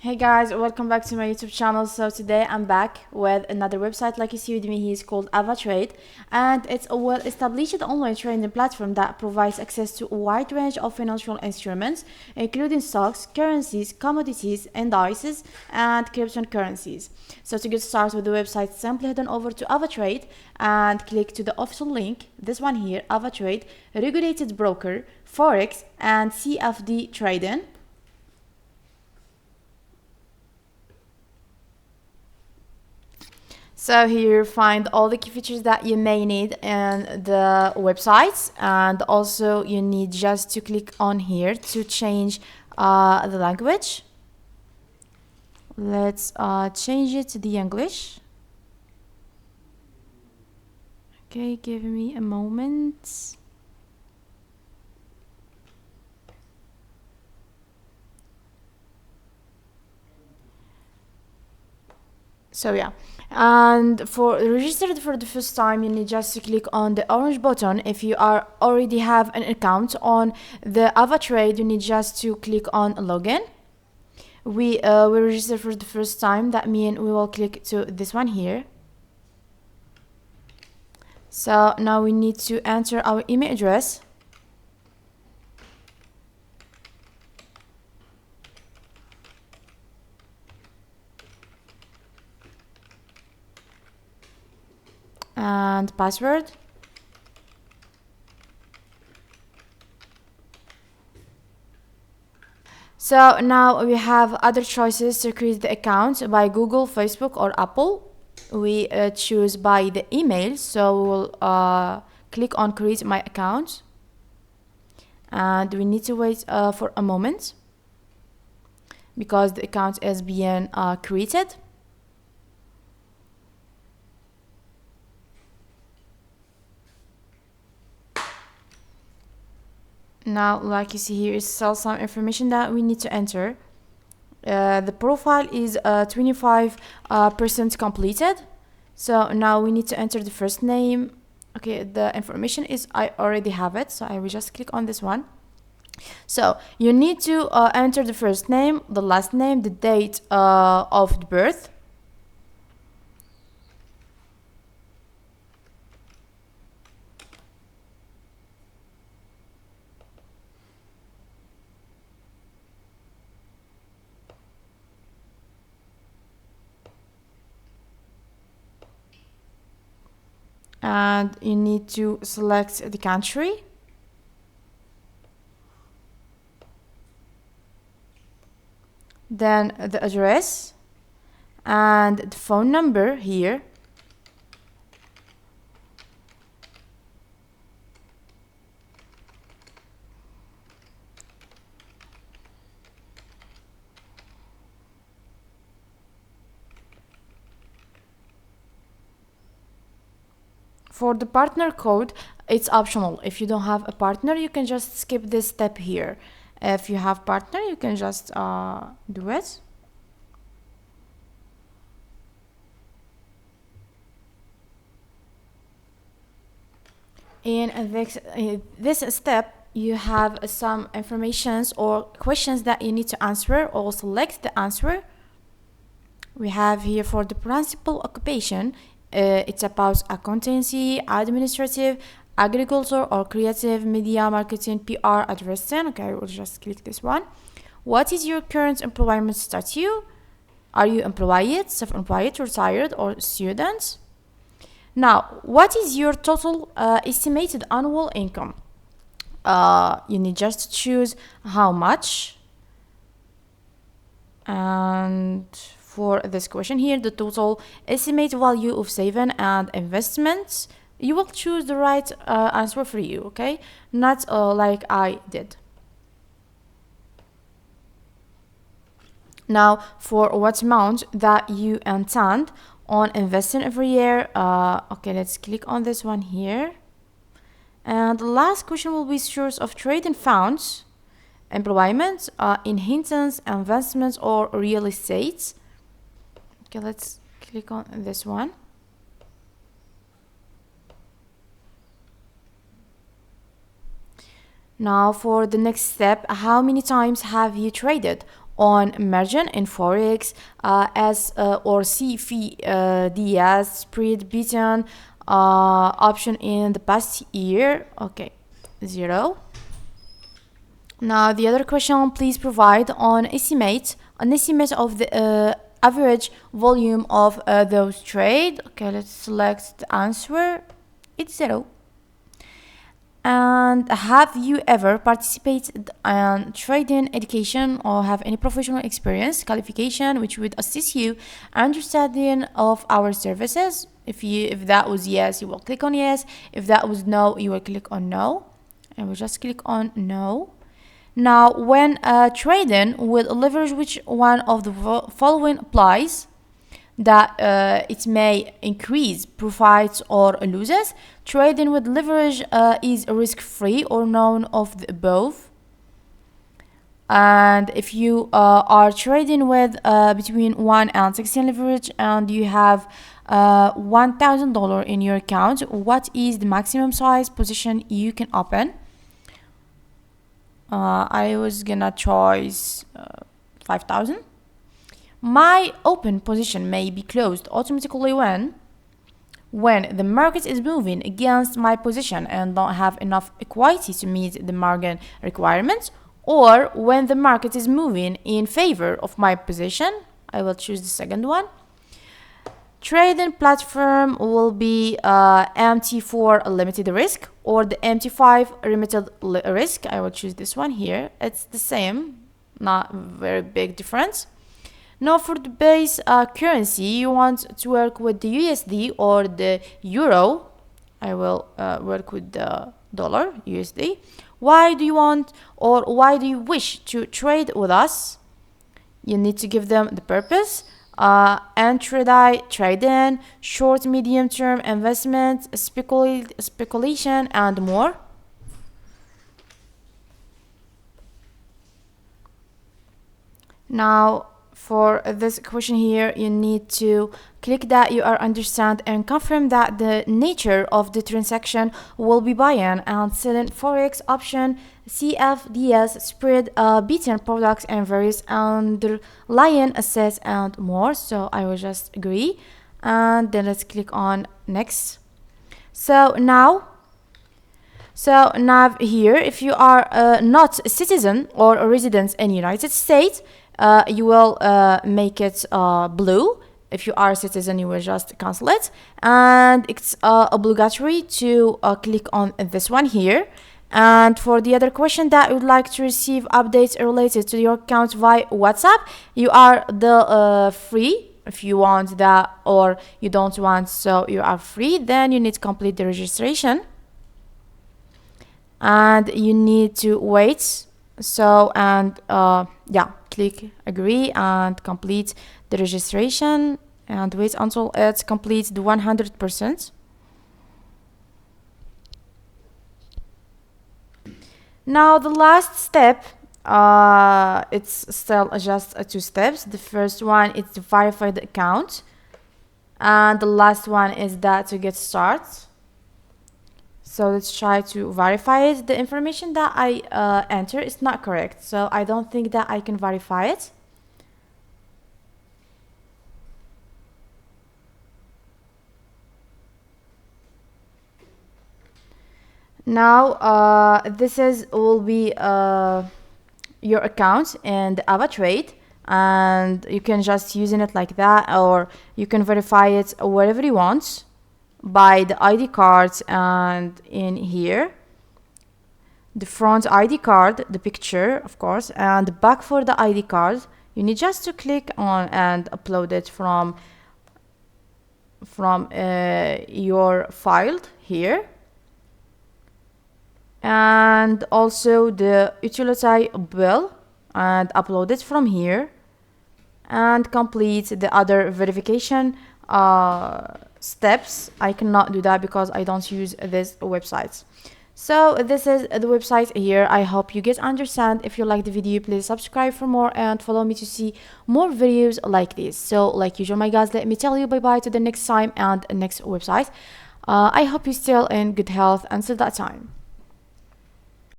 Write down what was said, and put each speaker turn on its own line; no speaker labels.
Hey guys, welcome back to my YouTube channel. So today I'm back with another website like you see with me. He's called AvaTrade, and it's a well-established online trading platform that provides access to a wide range of financial instruments, including stocks, currencies, commodities, indices, and cryptocurrencies. So to get started with the website, simply head on over to AvaTrade and click to the official link. This one here, AvaTrade, regulated broker, Forex, and CFD trading. So here you find all the key features that you may need in the websites, and also you need just to click on here to change the language. Let's change it to the English. Okay, give me a moment. So yeah, and for registered for the first time, you need just to click on the orange button. If you are already have an account on the AvaTrade, you need just to click on login. We register for the first time. That means we will click to this one here. So now we need to enter our email address. And password. So now we have other choices to create the account by Google, Facebook, or Apple. We choose by the email, so we'll click on create my account, and we need to wait for a moment because the account is being created. Now, like you see here, is still some information that we need to enter. The profile is 25% completed. So now we need to enter the first name. Okay, the information is, I already have it, so I will just click on this one. So you need to enter the first name, the last name, the date of the birth. And you need to select the country. Then the address and the phone number here. For the partner code, it's optional. If you don't have a partner, you can just skip this step here. If you have partner, you can just do it. In this step, you have some informations or questions that you need to answer, or select the answer. We have here for the principal occupation, it's about accountancy, administrative, agriculture, or creative, media, marketing, PR, advertising. Okay, we'll just click this one. What is your current employment status? Are you employed, self-employed, retired, or student? Now, what is your total estimated annual income? You need just to choose how much. And for this question here, the total estimated value of saving and investments, you will choose the right answer for you, okay? Not like I did. Now, for what amount that you intend on investing every year, okay, let's click on this one here. And the last question will be source of trading funds, employment, inheritance, investments, or real estate. Okay, let's click on this one. Now for the next step, how many times have you traded on margin in Forex, S or CFDS, spread beaten option in the past year. Okay, 0. Now the other question, please provide an estimate of the average volume of those trade. Okay, let's select the answer. It's 0. And have you ever participated in trading education or have any professional experience qualification which would assist you understanding of our services? If that was yes, you will click on yes. If that was no, you will click on no. And we'll just click on no. Now, when trading with leverage, which one of the following applies? That it may increase profits or losses. Trading with leverage is risk-free or none of the above. And if you are trading with between 1 and 16 leverage and you have $1,000 in your account, what is the maximum size position you can open? I was gonna choose 5,000. My open position may be closed automatically when the market is moving against my position and don't have enough equity to meet the margin requirements, or when the market is moving in favor of my position. I will choose the second one. Trading platform will be MT4 limited risk or the MT5 limited risk. I will choose this one here. It's the same, not very big difference. Now for the base currency, you want to work with the USD or the Euro. I will work with the dollar, USD. Why do you want or why do you wish to trade with us? You need to give them the purpose. Intraday trading, short medium term investment, speculation and more. Now for this question here, you need to click that you are understand and confirm that the nature of the transaction will be buying and selling Forex option, CFDS, spread, beaten products and various underlying assets and more. So I will just agree and then let's click on next. So now here, if you are not a citizen or a resident in United States, you will make it blue. If you are a citizen, you will just cancel it, and it's obligatory to click on this one here. And for the other question that you would like to receive updates related to your account via WhatsApp, you are the free. If you want that or you don't want, so you are free, then you need to complete the registration and you need to wait. So and yeah, click agree and complete the registration and wait until it completes the 100%. Now the last step, it's still just 2 steps. The first one is to verify the account and the last one is that to get started. So let's try to verify it. The information that I enter is not correct, so I don't think that I can verify it. Now this will be your account in the AvaTrade, and you can just using it like that, or you can verify it wherever you want by the ID cards. And in here, the front ID card, the picture of course, and the back for the ID card, you need just to click on and upload it from your file here. And also the utility bill, and upload it from here and complete the other verification steps. I cannot do that because I don't use this website. So this is the website here. I hope you get understand. If you like the video, please subscribe for more and follow me to see more videos like this. So like usual, my guys, let me tell you bye bye to the next time and next website. I hope you're still in good health until that time.